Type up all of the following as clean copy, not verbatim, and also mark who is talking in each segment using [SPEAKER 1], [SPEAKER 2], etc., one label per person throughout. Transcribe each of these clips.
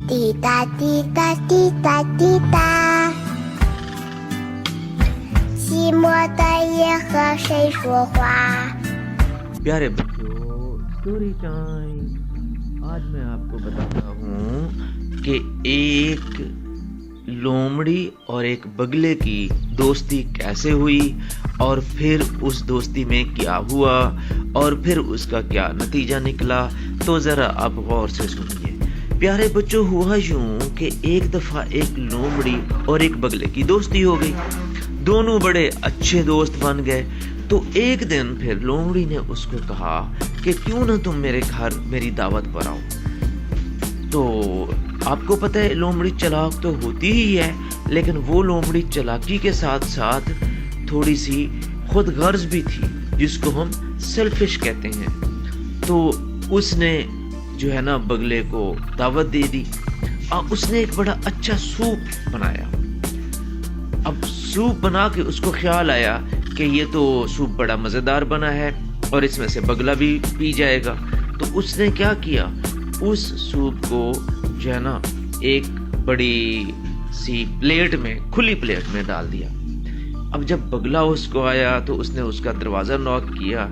[SPEAKER 1] 滴答滴答滴答滴答，寂寞的夜和谁说话？
[SPEAKER 2] प्यारे बच्चों, story time. आज मैं आपको बताता हूँ कि एक लोमड़ी और एक बगले की दोस्ती कैसे हुई और फिर उस दोस्ती में क्या हुआ और फिर उसका क्या नतीजा निकला। तो ज़रा आप गौर से सुनिए। प्यारे बच्चों, हुआ यूं कि एक दफ़ा एक लोमड़ी और एक बगले की दोस्ती हो गई। दोनों बड़े अच्छे दोस्त बन गए। तो एक दिन फिर लोमड़ी ने उसको कहा कि क्यों ना तुम मेरे घर मेरी दावत पर आओ। तो आपको पता है लोमड़ी चालाक तो होती ही है, लेकिन वो लोमड़ी चालाकी के साथ साथ थोड़ी सी खुद गर्ज भी थी, जिसको हम सेल्फिश कहते हैं। तो उसने जो है ना बगले को दावत दे दी। अब उसने एक बड़ा अच्छा सूप बनाया। अब सूप बना के उसको ख्याल आया कि ये तो सूप बड़ा मज़ेदार बना है और इसमें से बगला भी पी जाएगा। तो उसने क्या किया, उस सूप को जो है ना एक बड़ी सी प्लेट में, खुली प्लेट में डाल दिया। अब जब बगला उसको आया तो उसने उसका दरवाज़ा नॉक किया।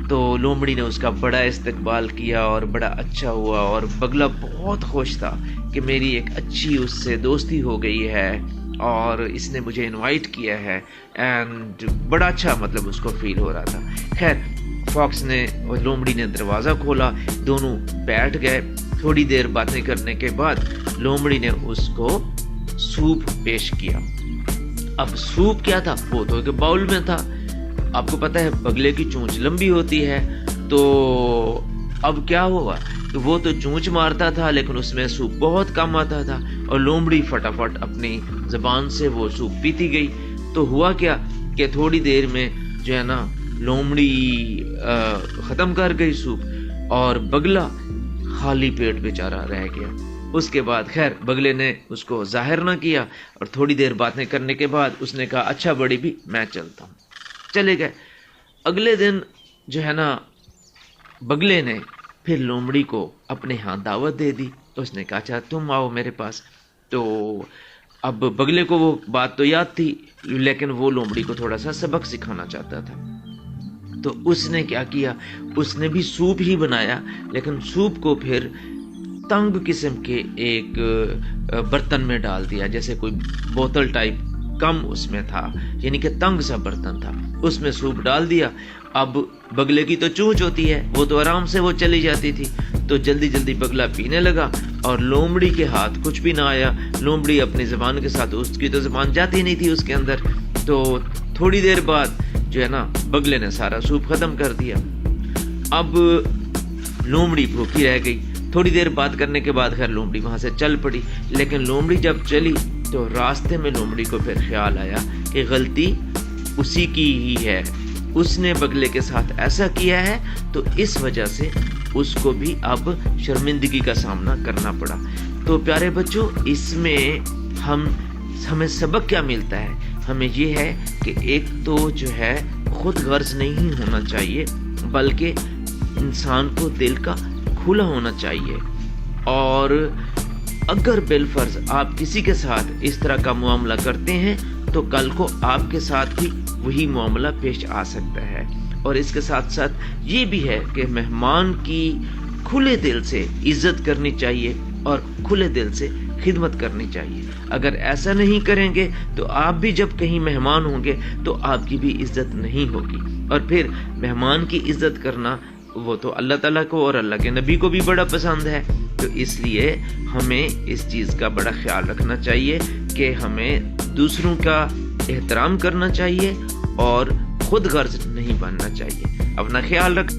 [SPEAKER 2] तो लोमड़ी ने उसका बड़ा इस्तकबाल किया और बड़ा अच्छा हुआ और बगला बहुत खुश था कि मेरी एक अच्छी उससे दोस्ती हो गई है और इसने मुझे इनवाइट किया है। एंड बड़ा अच्छा मतलब उसको फील हो रहा था। खैर, फॉक्स ने और लोमड़ी ने दरवाज़ा खोला, दोनों बैठ गए। थोड़ी देर बातें करने के बाद लोमड़ी ने उसको सूप पेश किया। अब सूप क्या था, वो तो एक बाउल में था। आपको पता है बगले की चोंच लंबी होती है, तो अब क्या हुआ, तो वो तो चोंच मारता था लेकिन उसमें सूप बहुत कम आता था और लोमड़ी फटाफट अपनी ज़बान से वो सूप पीती गई। तो हुआ क्या कि थोड़ी देर में जो है ना लोमड़ी ख़त्म कर गई सूप और बगला खाली पेट बेचारा रह गया। उसके बाद खैर बगले ने उसको जाहिर ना किया और थोड़ी देर बातें करने के बाद उसने कहा अच्छा बड़ी भी, मैं चलता हूँ। चले गए। अगले दिन जो है ना बगले ने फिर लोमड़ी को अपने यहाँ दावत दे दी। तो उसने कहा अच्छा तुम आओ मेरे पास। तो अब बगले को वो बात तो याद थी, लेकिन वो लोमड़ी को थोड़ा सा सबक सिखाना चाहता था। तो उसने क्या किया, उसने भी सूप ही बनाया, लेकिन सूप को फिर तंग किस्म के एक बर्तन में डाल दिया, जैसे कोई बोतल टाइप कम उसमें था, यानी कि तंग सा बर्तन था, उसमें सूप डाल दिया। अब बगले की तो चोंच होती है, वो तो आराम से वो चली जाती थी। तो जल्दी जल्दी बगला पीने लगा और लोमड़ी के हाथ कुछ भी ना आया। लोमड़ी अपनी ज़बान के साथ, उसकी तो ज़बान जाती नहीं थी उसके अंदर। तो थोड़ी देर बाद जो है ना बगले ने सारा सूप ख़त्म कर दिया। अब लोमड़ी भूखी रह गई। थोड़ी देर बात करने के बाद खैर लोमड़ी वहाँ से चल पड़ी। लेकिन लोमड़ी जब चली तो रास्ते में लोमड़ी को फिर ख्याल आया कि गलती उसी की ही है, उसने बगले के साथ ऐसा किया है, तो इस वजह से उसको भी अब शर्मिंदगी का सामना करना पड़ा। तो प्यारे बच्चों, इसमें हमें सबक क्या मिलता है, हमें ये है कि एक तो जो है खुद गर्ज नहीं होना चाहिए, बल्कि इंसान को दिल का खुला होना चाहिए। और अगर बिलफर्ज आप किसी के साथ इस तरह का मामला करते हैं तो कल को आपके साथ भी वही मामला पेश आ सकता है। और इसके साथ साथ ये भी है कि मेहमान की खुले दिल से इज्जत करनी चाहिए और खुले दिल से खिदमत करनी चाहिए। अगर ऐसा नहीं करेंगे तो आप भी जब कहीं मेहमान होंगे तो आपकी भी इज्जत नहीं होगी। और फिर मेहमान की इज्जत करना वो तो अल्लाह ताला को और अल्लाह के नबी को भी बड़ा पसंद है। तो इसलिए हमें इस चीज़ का बड़ा ख्याल रखना चाहिए कि हमें दूसरों का एहतराम करना चाहिए और खुद गर्ज नहीं बनना चाहिए। अपना ख्याल रख।